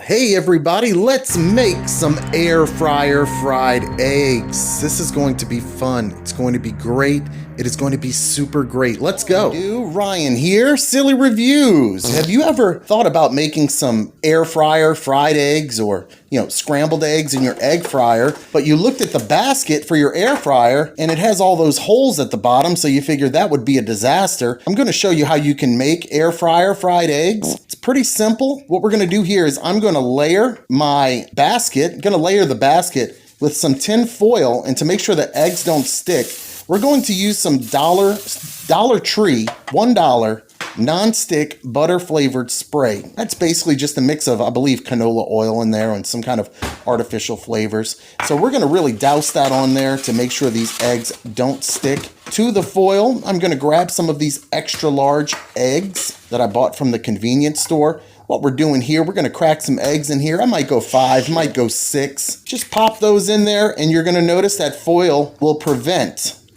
Hey everybody, let's make some air fryer fried eggs. This is going to be fun. It's going to be great. It is going to be super great. Let's go. Ryan here, Silly Reviews. Have you ever thought about making some air fryer fried eggs or, scrambled eggs in your egg fryer, but you looked at the basket for your air fryer and it has all those holes at the bottom, so you figured that would be a disaster. I'm going to show you how you can make air fryer fried eggs. It's pretty simple. What we're going to do here is I'm going to layer my basket, the basket with some tin foil, and to make sure the eggs don't stick, we're going to use some Dollar Tree, $1 non-stick butter flavored spray. That's basically just a mix of, I believe, canola oil in there and some kind of artificial flavors. So we're going to really douse that on there to make sure these eggs don't stick to the foil. I'm going to grab some of these extra large eggs that I bought from the convenience store. What we're doing here, we're going to crack some eggs in here. I might go 5, might go 6. Just pop those in there and you're going to notice that foil will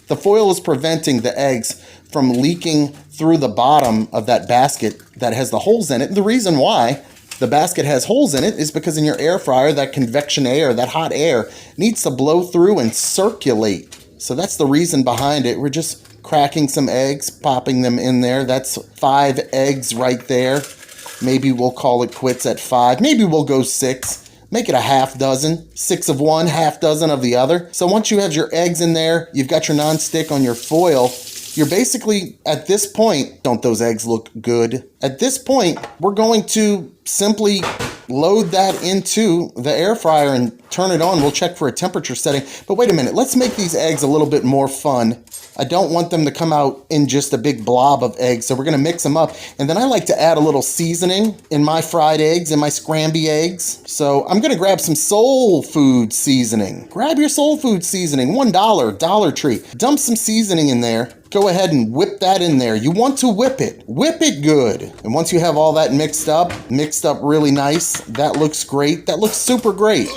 the foil is preventing the eggs from leaking through the bottom of that basket that has the holes in it. And the reason why the basket has holes in it is because in your air fryer, that convection air, that hot air, needs to blow through and circulate. So that's the reason behind it. We're just cracking some eggs, popping them in there. That's 5 eggs right there. Maybe we'll call it quits at 5. Maybe we'll go 6. Make it a half dozen, 6 of one, half dozen of the other. So once you have your eggs in there, you've got your non-stick on your foil, you're basically, at this point, don't those eggs look good? At this point, we're going to simply load that into the air fryer and turn it on. We'll check for a temperature setting. But wait a minute, let's make these eggs a little bit more fun. I don't want them to come out in just a big blob of eggs, so we're going to mix them up. And then I like to add a little seasoning in my fried eggs, in my scramby eggs. So I'm going to grab some soul food seasoning. Grab your soul food seasoning, $1, Dollar Tree. Dump some seasoning in there. Go ahead and whip that in there. You want to whip it good. And once you have all that mixed up really nice, that looks great. That looks super great.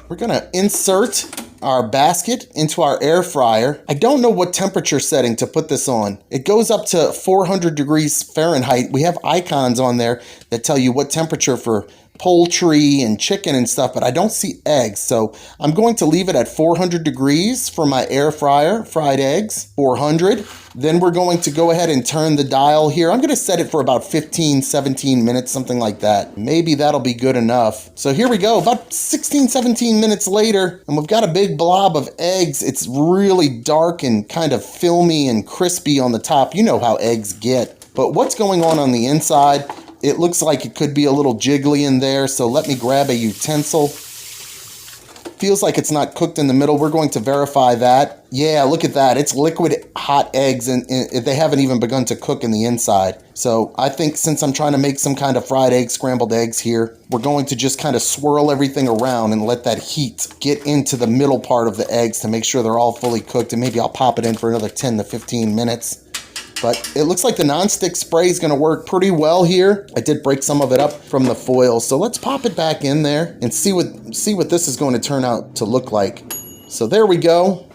We're going to insert our basket into our air fryer. I don't know what temperature setting to put this on. It goes up to 400 degrees Fahrenheit. We have icons on there that tell you what temperature for poultry and chicken and stuff, but I don't see eggs. So I'm going to leave it at 400 degrees for my air fryer, fried eggs, 400. Then we're going to go ahead and turn the dial here. I'm going to set it for about 15, 17 minutes, something like that. Maybe that'll be good enough. So here we go, about 16, 17 minutes later, and we've got a big blob of eggs. It's really dark and kind of filmy and crispy on the top. You know how eggs get. But what's going on the inside? It looks like it could be a little jiggly in there, so let me grab a utensil. Feels like it's not cooked in the middle. We're going to verify that. Yeah, look at that. It's liquid hot eggs, and they haven't even begun to cook in the inside. So I think since I'm trying to make some kind of fried egg, scrambled eggs here, we're going to just kind of swirl everything around and let that heat get into the middle part of the eggs to make sure they're all fully cooked, and maybe I'll pop it in for another 10 to 15 minutes. But it looks like the non-stick spray is going to work pretty well here. I did break some of it up from the foil, so let's pop it back in there and see what this is going to turn out to look like. So there we go.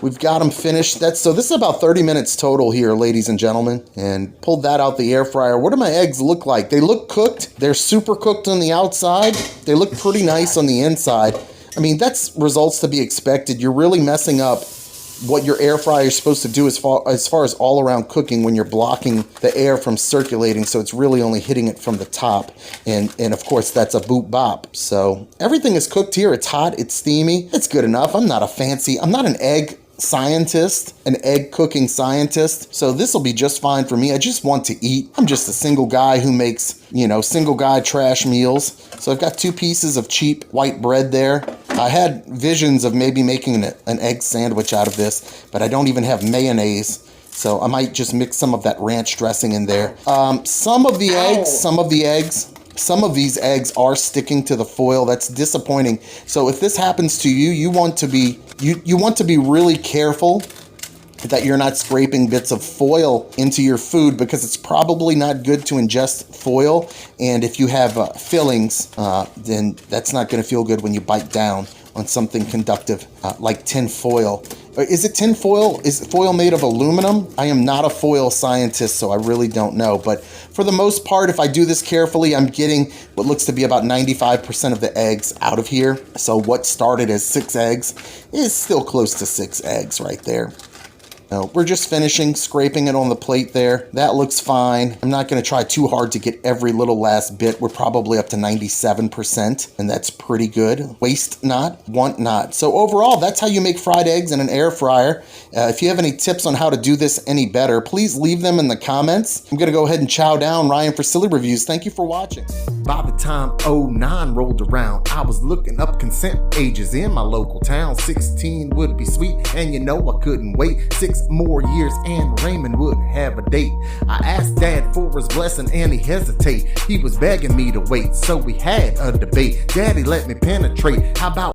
We've got them finished. So this is about 30 minutes total here, ladies and gentlemen. And pulled that out the air fryer. What do my eggs look like? They look cooked. They're super cooked on the outside. They look pretty nice on the inside. I mean, that's results to be expected. You're really messing up what your air fryer is supposed to do as far as all around cooking when you're blocking the air from circulating, so it's really only hitting it from the top, and of course that's a boop bop. So everything is cooked here. It's hot, it's steamy, it's good enough. I'm not an egg scientist, an egg cooking scientist, so this will be just fine for me. I just want to eat. I'm just a single guy who makes, single guy trash meals. So I've got 2 pieces of cheap white bread there. I had visions of maybe making an egg sandwich out of this, but I don't even have mayonnaise, so I might just mix some of that ranch dressing in there. Some of these eggs are sticking to the foil. That's disappointing. So if this happens to you, you want to be really careful that you're not scraping bits of foil into your food, because it's probably not good to ingest foil. And if you have fillings, then that's not going to feel good when you bite down on something conductive like tin foil. Is it tin foil? Is foil made of aluminum? I am not a foil scientist, so I really don't know. But for the most part, if I do this carefully, I'm getting what looks to be about 95% of the eggs out of here. So what started as 6 eggs is still close to 6 eggs right there. No, we're just finishing, scraping it on the plate there. That looks fine. I'm not going to try too hard to get every little last bit. We're probably up to 97%, and that's pretty good. Waste not, want not. So overall, that's how you make fried eggs in an air fryer. If you have any tips on how to do this any better, please leave them in the comments. I'm going to go ahead and chow down. Ryan for Silly Reviews. Thank you for watching. By the time 09 rolled around, I was looking up consent ages in my local town. 16 would be sweet, and you know I couldn't wait. 6 more years and Raymond would have a date. I asked Dad for his blessing and he hesitated. He was begging me to wait, so we had a debate. Daddy let me penetrate. How about